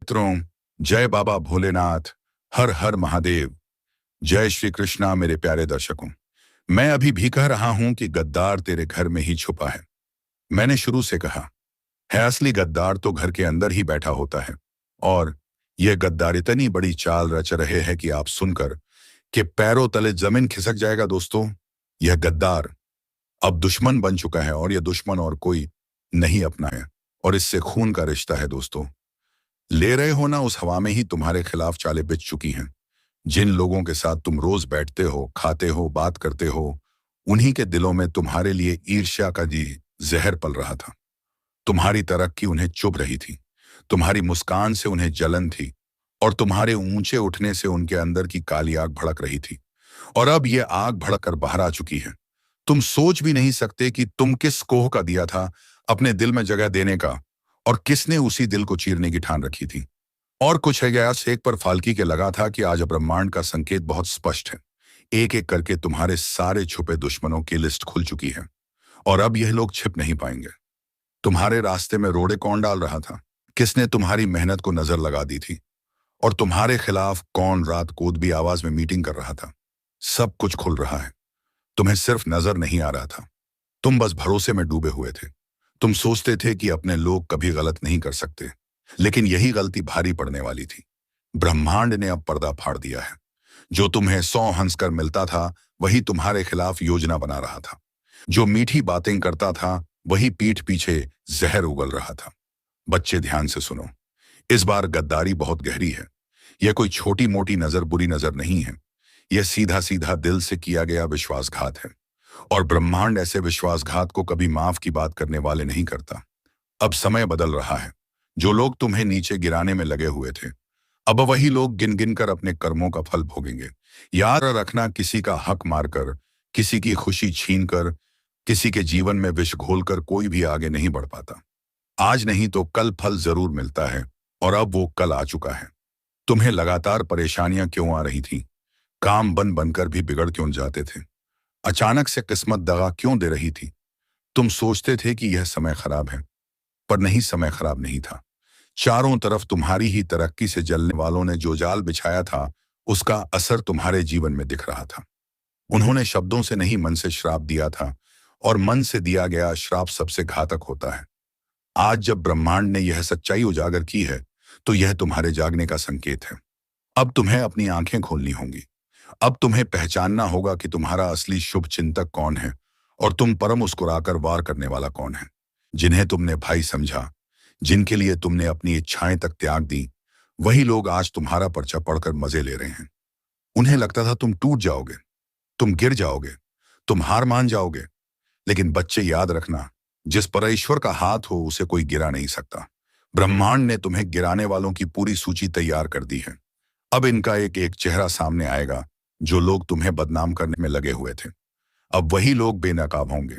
मित्रों, जय बाबा भोलेनाथ, हर हर महादेव। जय श्री कृष्णा। मेरे प्यारे दर्शकों, मैं अभी भी कह रहा हूं कि गद्दार तेरे घर में ही छुपा है। मैंने शुरू से कहा है, असली गद्दार तो घर के अंदर ही बैठा होता है। और यह गद्दार इतनी बड़ी चाल रच रहे हैं कि आप सुनकर कि पैरों तले जमीन खिसक जाएगा। दोस्तों, यह गद्दार अब दुश्मन बन चुका है, और यह दुश्मन और कोई नहीं अपना है, और इससे खून का रिश्ता है। दोस्तों, ले रहे हो ना, उस हवा में ही तुम्हारे खिलाफ चालें बिछ चुकी हैं। जिन लोगों के साथ तुम रोज बैठते हो, खाते हो, बात करते हो, उन्हीं के दिलों में तुम्हारे लिए ईर्ष्या का जी जहर पल रहा था। तुम्हारी तरक्की उन्हें चुभ रही थी, तुम्हारी मुस्कान से उन्हें जलन थी, और तुम्हारे ऊंचे उठने से उनके अंदर की काली आग भड़क रही थी। और अब यह आग भड़क कर बाहर आ चुकी है। तुम सोच भी नहीं सकते कि तुम किस कोह का दिया था अपने दिल में जगह देने का, और किसने उसी दिल को चीरने की ठान रखी थी। और कुछ है गया सेक पर फाल्की के लगा था कि आज ब्रह्मांड का संकेत बहुत स्पष्ट है। एक एक करके तुम्हारे सारे छुपे दुश्मनों की लिस्ट खुल चुकी है, और अब यह लोग छिप नहीं पाएंगे। तुम्हारे रास्ते में रोड़े कौन डाल रहा था, किसने तुम्हारी मेहनत को नजर लगा दी थी, और तुम्हारे खिलाफ कौन रात कोद भी आवाज में मीटिंग कर रहा था, सब कुछ खुल रहा है। तुम्हें सिर्फ नजर नहीं आ रहा था, तुम बस भरोसे में डूबे हुए थे। तुम सोचते थे कि अपने लोग कभी गलत नहीं कर सकते, लेकिन यही गलती भारी पड़ने वाली थी। ब्रह्मांड ने अब पर्दा फाड़ दिया है। जो तुम्हें 100 हंसकर मिलता था, वही तुम्हारे खिलाफ योजना बना रहा था। जो मीठी बातें करता था, वही पीठ पीछे जहर उगल रहा था। बच्चे, ध्यान से सुनो। इस बार गद्दारी बहुत गहरी है। यह कोई छोटी मोटी नजर, बुरी नजर नहीं है। यह सीधा सीधा दिल से किया गया विश्वासघात है। और ब्रह्मांड ऐसे विश्वासघात को कभी माफ की बात करने वाले नहीं करता। अब समय बदल रहा है। जो लोग तुम्हें नीचे गिराने में लगे हुए थे, अब वही लोग गिन गिन कर अपने कर्मों का फल भोगेंगे। याद रखना, किसी का हक मारकर, किसी की खुशी छीनकर, किसी के जीवन में विष घोलकर कोई भी आगे नहीं बढ़ पाता। आज नहीं तो कल फल जरूर मिलता है, और अब वो कल आ चुका है। तुम्हें लगातार परेशानियां क्यों आ रही थी? काम बन बनकर भी बिगड़ क्यों जाते थे? अचानक से किस्मत दगा क्यों दे रही थी? तुम सोचते थे कि यह समय खराब है, पर नहीं, समय खराब नहीं था। चारों तरफ तुम्हारी ही तरक्की से जलने वालों ने जो जाल बिछाया था, उसका असर तुम्हारे जीवन में दिख रहा था। उन्होंने शब्दों से नहीं, मन से श्राप दिया था, और मन से दिया गया श्राप सबसे घातक होता है। आज जब ब्रह्मांड ने यह सच्चाई उजागर की है, तो यह तुम्हारे जागने का संकेत है। अब तुम्हें अपनी आंखें खोलनी होंगी। अब तुम्हें पहचानना होगा कि तुम्हारा असली शुभ चिंतक कौन है, और तुम पर मुस्कुराकर वार करने वाला कौन है। जिन्हें तुमने भाई समझा, जिनके लिए तुमने अपनी इच्छाएं तक त्याग दी, वही लोग आज तुम्हारा पर्चा पढ़कर मजे ले रहे हैं। उन्हें लगता था तुम टूट जाओगे, तुम गिर जाओगे, तुम हार मान जाओगे। लेकिन बच्चे, याद रखना, जिस पर ईश्वर का हाथ हो, उसे कोई गिरा नहीं सकता। ब्रह्मांड ने तुम्हें गिराने वालों की पूरी सूची तैयार कर दी है। अब इनका एक एक चेहरा सामने आएगा। जो लोग तुम्हें बदनाम करने में लगे हुए थे, अब वही लोग बेनकाब होंगे।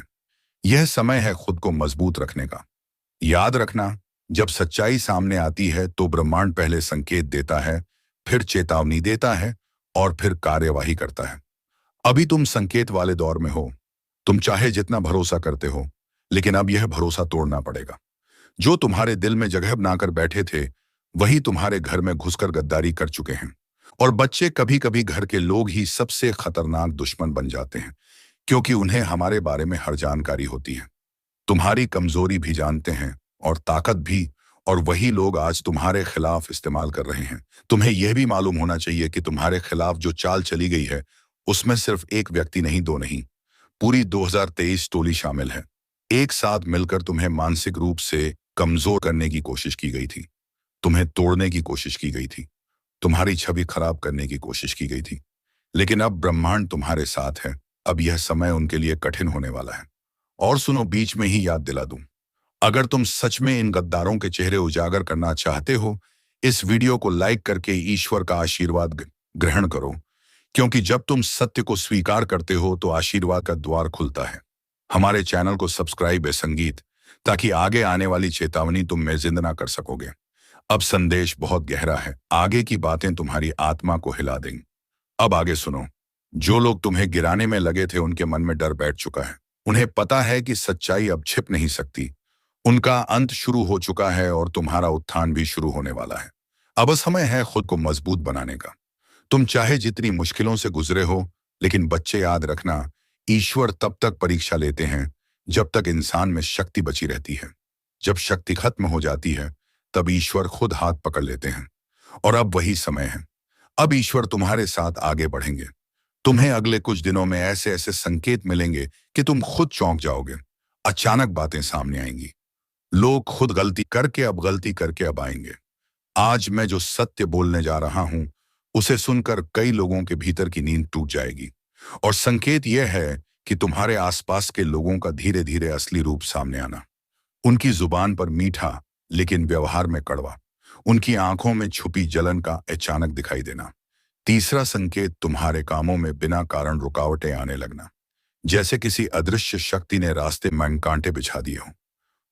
यह समय है खुद को मजबूत रखने का। याद रखना, जब सच्चाई सामने आती है तो ब्रह्मांड पहले संकेत देता है, फिर चेतावनी देता है, और फिर कार्यवाही करता है। अभी तुम संकेत वाले दौर में हो। तुम चाहे जितना भरोसा करते हो, लेकिन अब यह भरोसा तोड़ना पड़ेगा। जो तुम्हारे दिल में जगह बनाकर बैठे थे, वही तुम्हारे घर में घुसकर गद्दारी कर चुके हैं। और बच्चे, कभी कभी घर के लोग ही सबसे खतरनाक दुश्मन बन जाते हैं, क्योंकि उन्हें हमारे बारे में हर जानकारी होती है। तुम्हारी कमजोरी भी जानते हैं, और ताकत भी। और वही लोग आज तुम्हारे खिलाफ इस्तेमाल कर रहे हैं। तुम्हें यह भी मालूम होना चाहिए कि तुम्हारे खिलाफ जो चाल चली गई है, उसमें सिर्फ एक व्यक्ति नहीं, दो नहीं, पूरी 2023 टोली शामिल है। एक साथ मिलकर तुम्हें मानसिक रूप से कमजोर करने की कोशिश की गई थी, तुम्हें तोड़ने की कोशिश की गई थी, तुम्हारी छवि खराब करने की कोशिश की गई थी। लेकिन अब ब्रह्मांड तुम्हारे साथ है। अब यह समय उनके लिए कठिन होने वाला है। और सुनो, बीच में ही याद दिला दूं, अगर तुम सच में इन गद्दारों के चेहरे उजागर करना चाहते हो, इस वीडियो को लाइक करके ईश्वर का आशीर्वाद ग्रहण करो। क्योंकि जब तुम सत्य को स्वीकार करते हो, तो आशीर्वाद का द्वार खुलता है। हमारे चैनल को सब्सक्राइब है संगीत, ताकि आगे आने वाली चेतावनी तुम में जिंदा ना कर सकोगे। अब संदेश बहुत गहरा है, आगे की बातें तुम्हारी आत्मा को हिला देंगी। अब आगे सुनो। जो लोग तुम्हें गिराने में लगे थे, उनके मन में डर बैठ चुका है। उन्हें पता है कि सच्चाई अब छिप नहीं सकती। उनका अंत शुरू हो चुका है, और तुम्हारा उत्थान भी शुरू होने वाला है। अब समय है खुद को मजबूत बनाने का। तुम चाहे जितनी मुश्किलों से गुजरे हो, लेकिन बच्चे याद रखना, ईश्वर तब तक परीक्षा लेते हैं जब तक इंसान में शक्ति बची रहती है। जब शक्ति खत्म हो जाती है, तब ईश्वर खुद हाथ पकड़ लेते हैं। और अब वही समय है। अब ईश्वर तुम्हारे साथ आगे बढ़ेंगे। तुम्हें अगले कुछ दिनों में ऐसे ऐसे संकेत मिलेंगे कि तुम खुद चौंक जाओगे। अचानक बातें सामने आएंगी। लोग खुद गलती करके अब आएंगे। आज मैं जो सत्य बोलने जा रहा हूं, उसे सुनकर कई लोगों के भीतर की नींद टूट जाएगी। और संकेत यह है कि तुम्हारे आसपास के लोगों का धीरे धीरे असली रूप सामने आना। उनकी जुबान पर मीठा, लेकिन व्यवहार में कड़वा। उनकी आंखों में छुपी जलन का अचानक दिखाई देना। तीसरा संकेत, तुम्हारे कामों में बिना कारण रुकावटें आने लगना। जैसे किसी अदृश्य शक्ति ने रास्ते में कांटे बिछा दिए हों।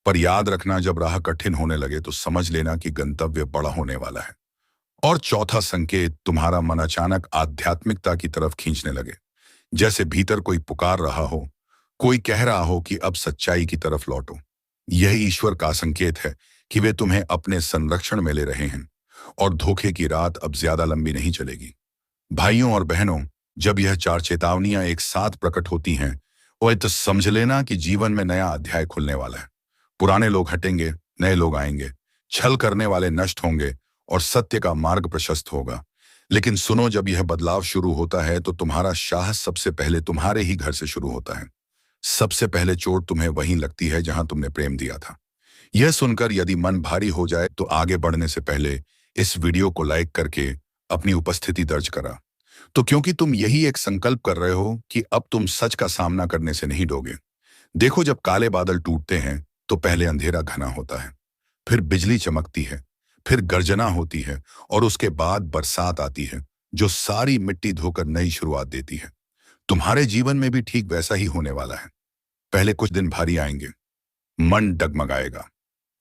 पर याद रखना, जब राह कठिन होने लगे तो समझ लेना कि गंतव्य बड़ा होने वाला है। और चौथा संकेत, तुम्हारा मन अचानक आध्यात्मिकता की तरफ खींचने लगे। जैसे भीतर कोई पुकार रहा हो, कोई कह रहा हो कि अब सच्चाई की तरफ लौटो। यह ईश्वर का संकेत है कि वे तुम्हें अपने संरक्षण में ले रहे हैं और धोखे की रात अब ज्यादा लंबी नहीं चलेगी। भाइयों और बहनों, जब यह चार चेतावनियां एक साथ प्रकट होती हैं, और तो समझ लेना कि जीवन में नया अध्याय खुलने वाला है। पुराने लोग हटेंगे, नए लोग आएंगे। छल करने वाले नष्ट होंगे और सत्य का मार्ग प्रशस्त होगा। लेकिन सुनो, जब यह बदलाव शुरू होता है तो तुम्हारा साहस सबसे पहले तुम्हारे ही घर से शुरू होता है। सबसे पहले चोट तुम्हें वहीं लगती है जहां तुमने प्रेम दिया था। यह सुनकर यदि मन भारी हो जाए तो आगे बढ़ने से पहले इस वीडियो को लाइक करके अपनी उपस्थिति दर्ज करा। तो क्योंकि तुम यही एक संकल्प कर रहे हो कि अब तुम सच का सामना करने से नहीं डरोगे। देखो, जब काले बादल टूटते हैं तो पहले अंधेरा घना होता है, फिर बिजली चमकती है, फिर गर्जना होती है और उसके बाद बरसात आती है जो सारी मिट्टी धोकर नई शुरुआत देती है। तुम्हारे जीवन में भी ठीक वैसा ही होने वाला है। पहले कुछ दिन भारी आएंगे, मन डगमगाएगा,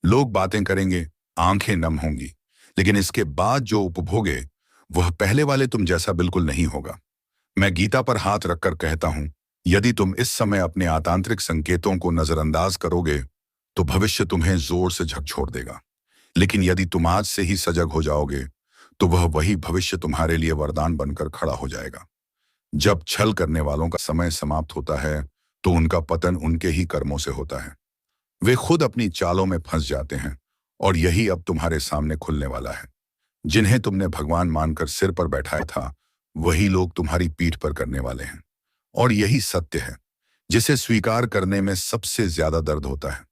लोग बातें करेंगे, आंखें नम होंगी। लेकिन इसके बाद जो उपभोगे वह पहले वाले तुम जैसा बिल्कुल नहीं होगा। मैं गीता पर हाथ रखकर कहता हूं, यदि तुम इस समय अपने आंतरिक संकेतों को नजरअंदाज करोगे तो भविष्य तुम्हें जोर से झकझोर देगा। लेकिन यदि तुम आज से ही सजग हो जाओगे तो वह वही भविष्य तुम्हारे लिए वरदान बनकर खड़ा हो जाएगा। जब छल करने वालों का समय समाप्त होता है तो उनका पतन उनके ही कर्मों से होता है। वे खुद अपनी चालों में फंस जाते हैं और यही अब तुम्हारे सामने खुलने वाला है। जिन्हें तुमने भगवान मानकर सिर पर बैठाया था, वही लोग तुम्हारी पीठ पर करने वाले हैं। और यही सत्य है जिसे स्वीकार करने में सबसे ज्यादा दर्द होता है।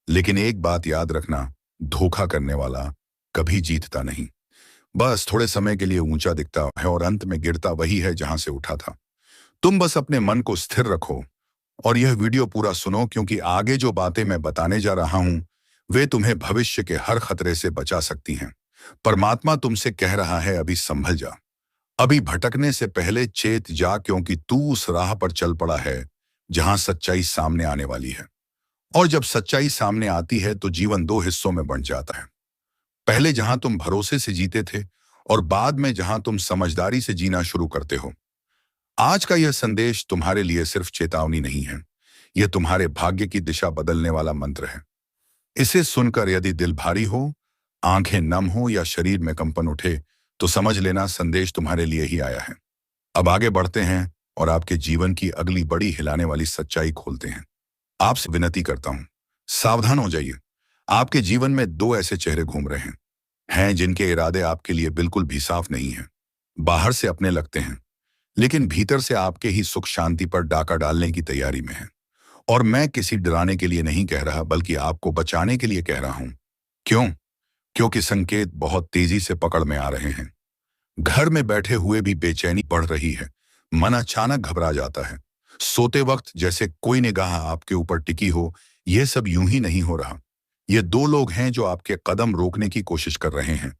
लेकिन एक बात याद रखना, धोखा करने वाला कभी जीतता नहीं। बस थोड़े समय के लिए ऊंचा दिखता है और अंत में गिरता वही है जहां से उठा था। तुम बस अपने मन को स्थिर रखो और यह वीडियो पूरा सुनो, क्योंकि आगे जो बातें मैं बताने जा रहा हूं वे तुम्हें भविष्य के हर खतरे से बचा सकती हैं। परमात्मा तुमसे कह रहा है, अभी संभल जा। अभी भटकने से पहले चेत जा, क्योंकि तू उस राह पर चल पड़ा है जहां सच्चाई सामने आने वाली है। और जब सच्चाई सामने आती है तो जीवन दो हिस्सों में बंट जाता है। पहले जहां तुम भरोसे से जीते थे और बाद में जहां तुम समझदारी से जीना शुरू करते हो। आज का यह संदेश तुम्हारे लिए सिर्फ चेतावनी नहीं है, यह तुम्हारे भाग्य की दिशा बदलने वाला मंत्र है। इसे सुनकर यदि दिल भारी हो, आंखें नम हो या शरीर में कंपन उठे तो समझ लेना संदेश तुम्हारे लिए ही आया है। अब आगे बढ़ते हैं और आपके जीवन की अगली बड़ी हिलाने वाली सच्चाई खोलते हैं। आपसे विनती करता हूं, सावधान हो जाइए। आपके जीवन में दो ऐसे चेहरे घूम रहे हैं जिनके इरादे आपके लिए बिल्कुल भी साफ नहीं हैं। बाहर से अपने लगते हैं, लेकिन भीतर से आपके ही सुख शांति पर डाका डालने की तैयारी में है। और मैं किसी डराने के लिए नहीं कह रहा, बल्कि आपको बचाने के लिए कह रहा हूं। क्यों? क्योंकि संकेत बहुत तेजी से पकड़ में आ रहे हैं। घर में बैठे हुए भी बेचैनी बढ़ रही है, मन अचानक घबरा जाता है। सोते वक्त जैसे कोई निगाह आपके ऊपर टिकी हो। यह सब यूं ही नहीं हो रहा। ये दो लोग हैं जो आपके कदम रोकने की कोशिश कर रहे हैं।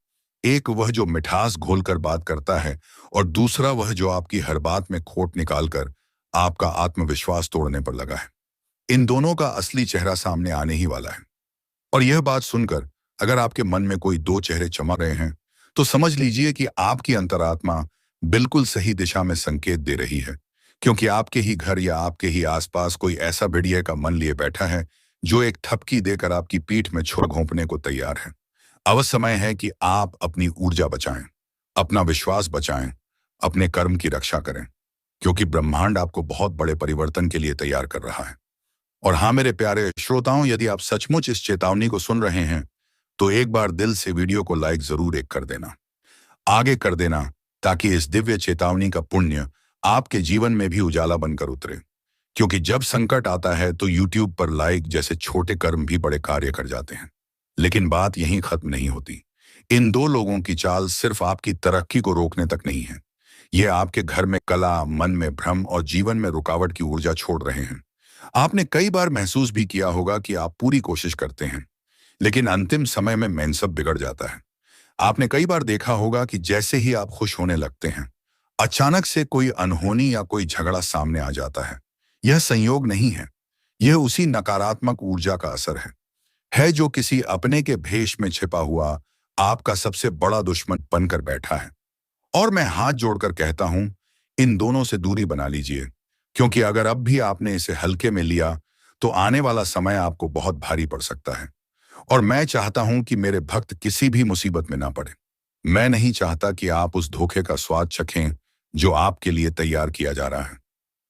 एक वह जो मिठास घोलकर बात करता है और दूसरा वह जो आपकी हर बात में खोट निकालकर आपका आत्मविश्वास तोड़ने पर लगा है। इन दोनों का असली चेहरा सामने आने ही वाला है। और यह बात सुनकर अगर आपके मन में कोई दो चेहरे चमक रहे हैं तो समझ लीजिए कि आपकी अंतरात्मा बिल्कुल सही दिशा में संकेत दे रही है, क्योंकि आपके ही घर या आपके ही आसपास कोई ऐसा भेड़िए का मन लिए बैठा है जो एक ठपकी देकर आपकी पीठ में छोर घोंपने को तैयार है। अब समय है कि आप अपनी ऊर्जा बचाएं, अपना विश्वास बचाएं, अपने कर्म की रक्षा करें, क्योंकि ब्रह्मांड आपको बहुत बड़े परिवर्तन के लिए तैयार कर रहा है। और हाँ मेरे प्यारे श्रोताओं, यदि आप सचमुच इस चेतावनी को सुन रहे हैं तो एक बार दिल से वीडियो को लाइक जरूर एक कर देना, आगे कर देना, ताकि इस दिव्य चेतावनी का पुण्य आपके जीवन में भी उजाला बनकर उतरे। क्योंकि जब संकट आता है तो यूट्यूब पर लाइक जैसे छोटे कर्म भी बड़े कार्य कर जाते हैं। लेकिन बात यहीं खत्म नहीं होती। इन दो लोगों की चाल सिर्फ आपकी तरक्की को रोकने तक नहीं है, ये आपके घर में कला, मन में भ्रम और जीवन में रुकावट की ऊर्जा छोड़ रहे हैं। आपने कई बार महसूस भी किया होगा कि आप पूरी कोशिश करते हैं, लेकिन अंतिम समय में मेनसब बिगड़ जाता है। आपने कई बार देखा होगा कि जैसे ही आप खुश होने लगते हैं, अचानक से कोई अनहोनी या कोई झगड़ा सामने आ जाता है। यह संयोग नहीं है, यह उसी नकारात्मक ऊर्जा का असर है जो किसी अपने के भेष में छिपा हुआ आपका सबसे बड़ा दुश्मन बनकर बैठा है। और मैं हाथ जोड़कर कहता हूं, इन दोनों से दूरी बना लीजिए, क्योंकि अगर अब भी आपने इसे हल्के में लिया तो आने वाला समय आपको बहुत भारी पड़ सकता है। और मैं चाहता हूं कि मेरे भक्त किसी भी मुसीबत में ना पड़े। मैं नहीं चाहता कि आप उस धोखे का स्वाद चखें जो आपके लिए तैयार किया जा रहा है।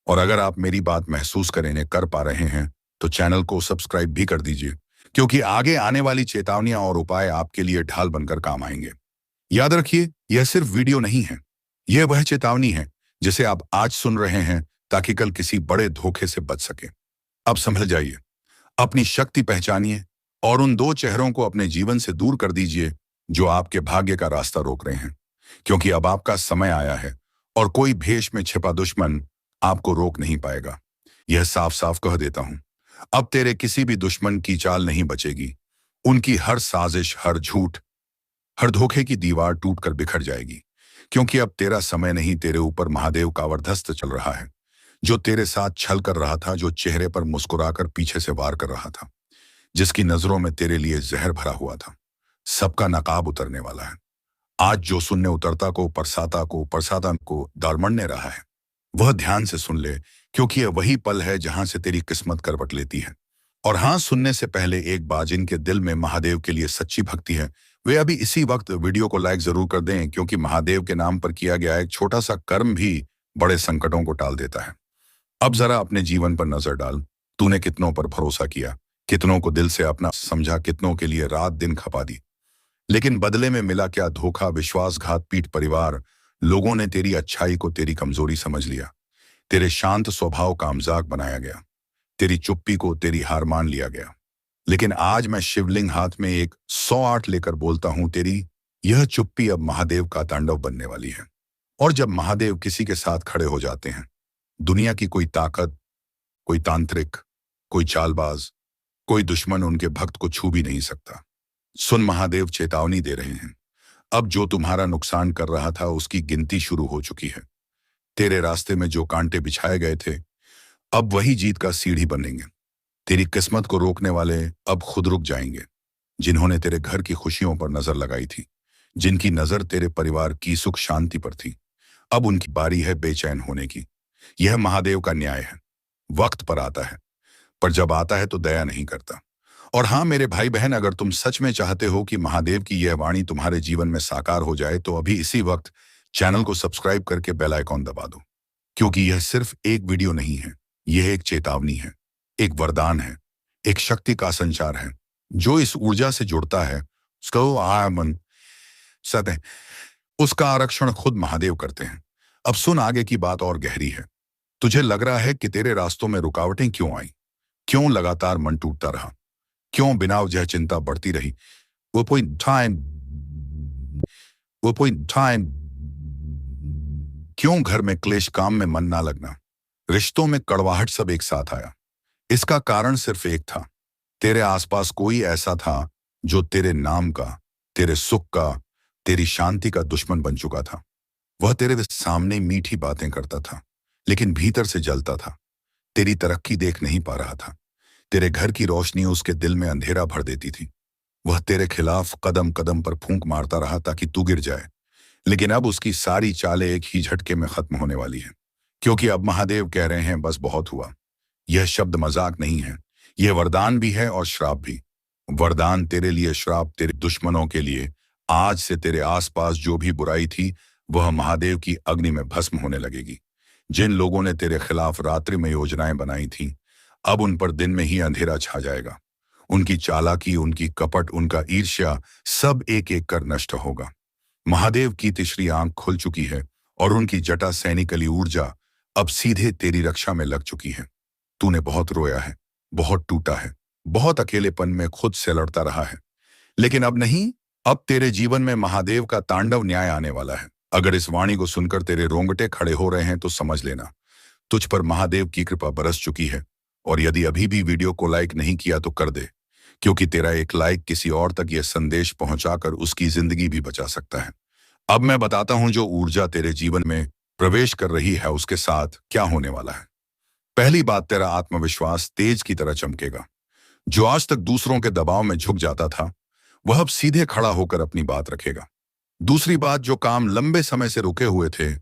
और अगर आप मेरी बात महसूस कर पा रहे हैं तो चैनल को सब्सक्राइब भी कर दीजिए, क्योंकि आगे आने वाली चेतावनियां और उपाय आपके लिए ढाल बनकर काम आएंगे। याद रखिए, यह सिर्फ वीडियो नहीं है, यह वह चेतावनी है जिसे आप आज सुन रहे हैं ताकि कल किसी बड़े धोखे से बच सके। अब संभल जाइए, अपनी शक्ति पहचानिए और उन दो चेहरों को अपने जीवन से दूर कर दीजिए जो आपके भाग्य का रास्ता रोक रहे हैं, क्योंकि अब आपका समय आया है और कोई भेष में छिपा दुश्मन आपको रोक नहीं पाएगा। यह साफ साफ कह देता हूं, अब तेरे किसी भी दुश्मन की चाल नहीं बचेगी। उनकी हर साजिश, हर झूठ, हर धोखे की दीवार टूटकर बिखर जाएगी, क्योंकि अब तेरा समय नहीं, तेरे ऊपर महादेव का वरदस्त चल रहा है, जो तेरे साथ छल कर रहा था, जो चेहरे पर मुस्कुराकर पीछे से वार कर रहा था, जिसकी नजरों में तेरे लिए जहर भरा हुआ था। सबका नकाब उतरने वाला है। आज जो शून्य उतरता को, प्रसादा को दारमण्य रहा है, वह ध्यान से सुन ले, क्योंकि यह वही पल है जहां से तेरी किस्मत करवट लेती है। और हाँ, सुनने से पहले एक बार जिनके दिल में महादेव के लिए सच्ची भक्ति है, वे अभी इसी वक्त वीडियो को लाइक जरूर कर दें, क्योंकि महादेव के नाम पर किया गया एक छोटा सा कर्म भी बड़े संकटों को टाल देता है। अब जरा अपने जीवन पर नजर डाल। तूने कितनों पर भरोसा किया, कितनों को दिल से अपना समझा, कितनों के लिए रात दिन खपा दी, लेकिन बदले में मिला क्या? धोखा, विश्वासघात, पीठ परिवार। लोगों ने तेरी अच्छाई को तेरी कमजोरी समझ लिया, तेरे शांत स्वभाव का मजाक बनाया गया, तेरी चुप्पी को तेरी हार मान लिया गया। लेकिन आज मैं शिवलिंग हाथ में एक 108 लेकर बोलता हूं, तेरी यह चुप्पी अब महादेव का तांडव बनने वाली है। और जब महादेव किसी के साथ खड़े हो जाते हैं, दुनिया की कोई ताकत, कोई तांत्रिक, कोई चालबाज, कोई दुश्मन उनके भक्त को छू भी नहीं सकता। सुन, महादेव चेतावनी दे रहे हैं। अब जो तुम्हारा नुकसान कर रहा था उसकी गिनती शुरू हो चुकी है। तेरे रास्ते में जो कांटे बिछाए गए थे, अब वही जीत का सीढ़ी बनेंगे। तेरी किस्मत को रोकने वाले अब खुद रुक जाएंगे। जिन्होंने तेरे घर की खुशियों पर नजर लगाई थी, जिनकी नजर तेरे परिवार की सुख शांति पर थी, अब उनकी बारी है बेचैन होने की। यह महादेव का न्याय है। वक्त पर आता है, पर जब आता है तो दया नहीं करता। और हाँ मेरे भाई बहन, अगर तुम सच में चाहते हो कि महादेव की यह वाणी तुम्हारे जीवन में साकार हो जाए, तो अभी इसी वक्त चैनल को सब्सक्राइब करके बेल आइकॉन दबा दो, क्योंकि यह सिर्फ एक वीडियो नहीं है, यह एक चेतावनी है, एक वरदान है, एक शक्ति का संचार है। जो इस ऊर्जा से जुड़ता है उसको आमन सतह उसका आरक्षण खुद महादेव करते हैं। अब सुन, आगे की बात और गहरी है। तुझे लग रहा है कि तेरे रास्तों में रुकावटें क्यों आई, क्यों लगातार मन टूटता रहा, क्यों बिना वजह चिंता बढ़ती रही। वो पॉइंट टाइम क्यों घर में क्लेश, काम में मन ना लगना, रिश्तों में कड़वाहट, सब एक साथ आया। इसका कारण सिर्फ एक था, तेरे आसपास कोई ऐसा था जो तेरे नाम का, तेरे सुख का, तेरी शांति का दुश्मन बन चुका था। वह तेरे सामने मीठी बातें करता था, लेकिन भीतर से जलता था। तेरी तरक्की देख नहीं पा रहा था, तेरे घर की रोशनी उसके दिल में अंधेरा भर देती थी। वह तेरे खिलाफ कदम कदम पर फूंक मारता रहा ताकि तू गिर जाए, लेकिन अब उसकी सारी चालें एक ही झटके में खत्म होने वाली हैं, क्योंकि अब महादेव कह रहे हैं, बस बहुत हुआ। यह शब्द मजाक नहीं है, यह वरदान भी है और श्राप भी। वरदान तेरे लिए, श्राप तेरे दुश्मनों के लिए। आज से तेरे आसपास जो भी बुराई थी वह महादेव की अग्नि में भस्म होने लगेगी। जिन लोगों ने तेरे खिलाफ रात्रि में योजनाएं बनाई थीं, अब उन पर दिन में ही अंधेरा छा जाएगा। उनकी चालाकी, उनकी कपट, उनका ईर्ष्या सब एक एक कर नष्ट होगा। महादेव की तीसरी आंख खुल चुकी है और उनकी जटा सैनिकली ऊर्जा अब सीधे तेरी रक्षा में लग चुकी है। तूने बहुत रोया है, बहुत टूटा है, बहुत अकेलेपन में खुद से लड़ता रहा है, लेकिन अब नहीं। अब तेरे जीवन में महादेव का तांडव न्याय आने वाला है। अगर इस वाणी को सुनकर तेरे रोंगटे खड़े हो रहे हैं तो समझ लेना, तुझ पर महादेव की कृपा बरस चुकी है। और यदि अभी भी वीडियो को लाइक नहीं किया तो कर दे, क्योंकि तेरा एक लाइक किसी और तक यह संदेश पहुंचाकर उसकी जिंदगी भी बचा सकता है। अब मैं बताता हूं जो ऊर्जा तेरे जीवन में प्रवेश कर रही है उसके साथ क्या होने वाला है। पहली बात, तेरा आत्मविश्वास तेज की तरह चमकेगा। जो आज तक दूसरों के दबाव में झुक जाता था वह अब सीधे खड़ा होकर अपनी बात रखेगा। दूसरी बात, जो काम लंबे समय से रुके हुए थे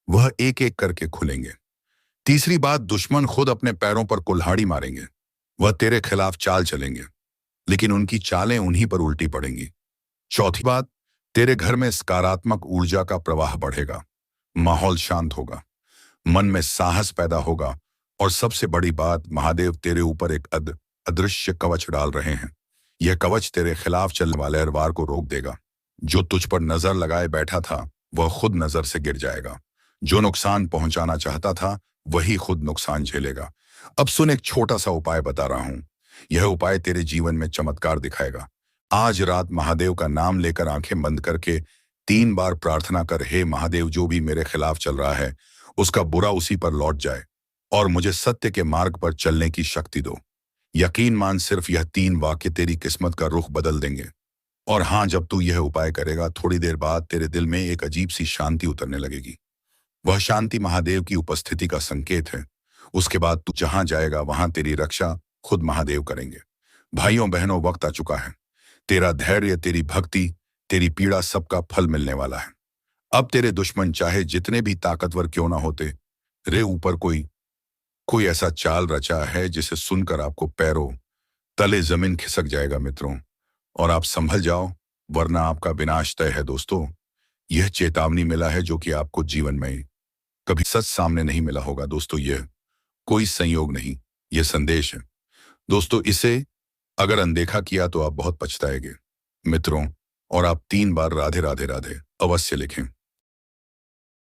वह एक एक करके खुलेंगे। तीसरी बात, दुश्मन खुद अपने पैरों पर कुल्हाड़ी मारेंगे। वह तेरे खिलाफ चाल चलेंगे, लेकिन उनकी चालें उन्हीं पर उल्टी पड़ेंगी। चौथी बात, तेरे घर में सकारात्मक ऊर्जा का प्रवाह बढ़ेगा, माहौल शांत होगा, मन में साहस पैदा होगा। और सबसे बड़ी बात, महादेव तेरे ऊपर एक अदृश्य कवच डाल रहे हैं। यह कवच तेरे खिलाफ चलने वाले हर वार को रोक देगा। जो तुझ पर नजर लगाए बैठा था वह खुद नजर से गिर जाएगा। जो नुकसान पहुंचाना चाहता था वही खुद नुकसान झेलेगा। अब सुन, एक छोटा सा उपाय बता रहा हूं। यह उपाय तेरे जीवन में चमत्कार दिखाएगा। आज रात महादेव का नाम लेकर आंखें बंद करके 3 बार प्रार्थना कर, हे महादेव, जो भी मेरे खिलाफ चल रहा है उसका बुरा उसी पर लौट जाए और मुझे सत्य के मार्ग पर चलने की शक्ति दो। यकीन मान, सिर्फ यह 3 वाक्य तेरी किस्मत का रुख बदल देंगे। और हाँ, जब तू यह उपाय करेगा थोड़ी देर बाद तेरे दिल में एक अजीब सी शांति उतरने लगेगी। वह शांति महादेव की उपस्थिति का संकेत है। उसके बाद तू जहां जाएगा वहां तेरी रक्षा खुद महादेव करेंगे। भाइयों बहनों, वक्त आ चुका है। तेरा धैर्य, तेरी भक्ति, तेरी पीड़ा सबका फल मिलने वाला है। अब तेरे दुश्मन चाहे जितने भी ताकतवर क्यों ना होते, रे ऊपर कोई कोई ऐसा चाल रचा है जिसे सुनकर आपको पैरों तले जमीन खिसक जाएगा मित्रों। और आप संभल जाओ, वरना आपका विनाश तय है दोस्तों। यह चेतावनी मिला है जो कि आपको जीवन में कभी सच सामने नहीं मिला होगा दोस्तों। यह कोई संयोग नहीं, यह संदेश है दोस्तों। इसे अगर अनदेखा किया तो आप बहुत पछताएंगे मित्रों। और आप 3 बार राधे राधे राधे अवश्य लिखें।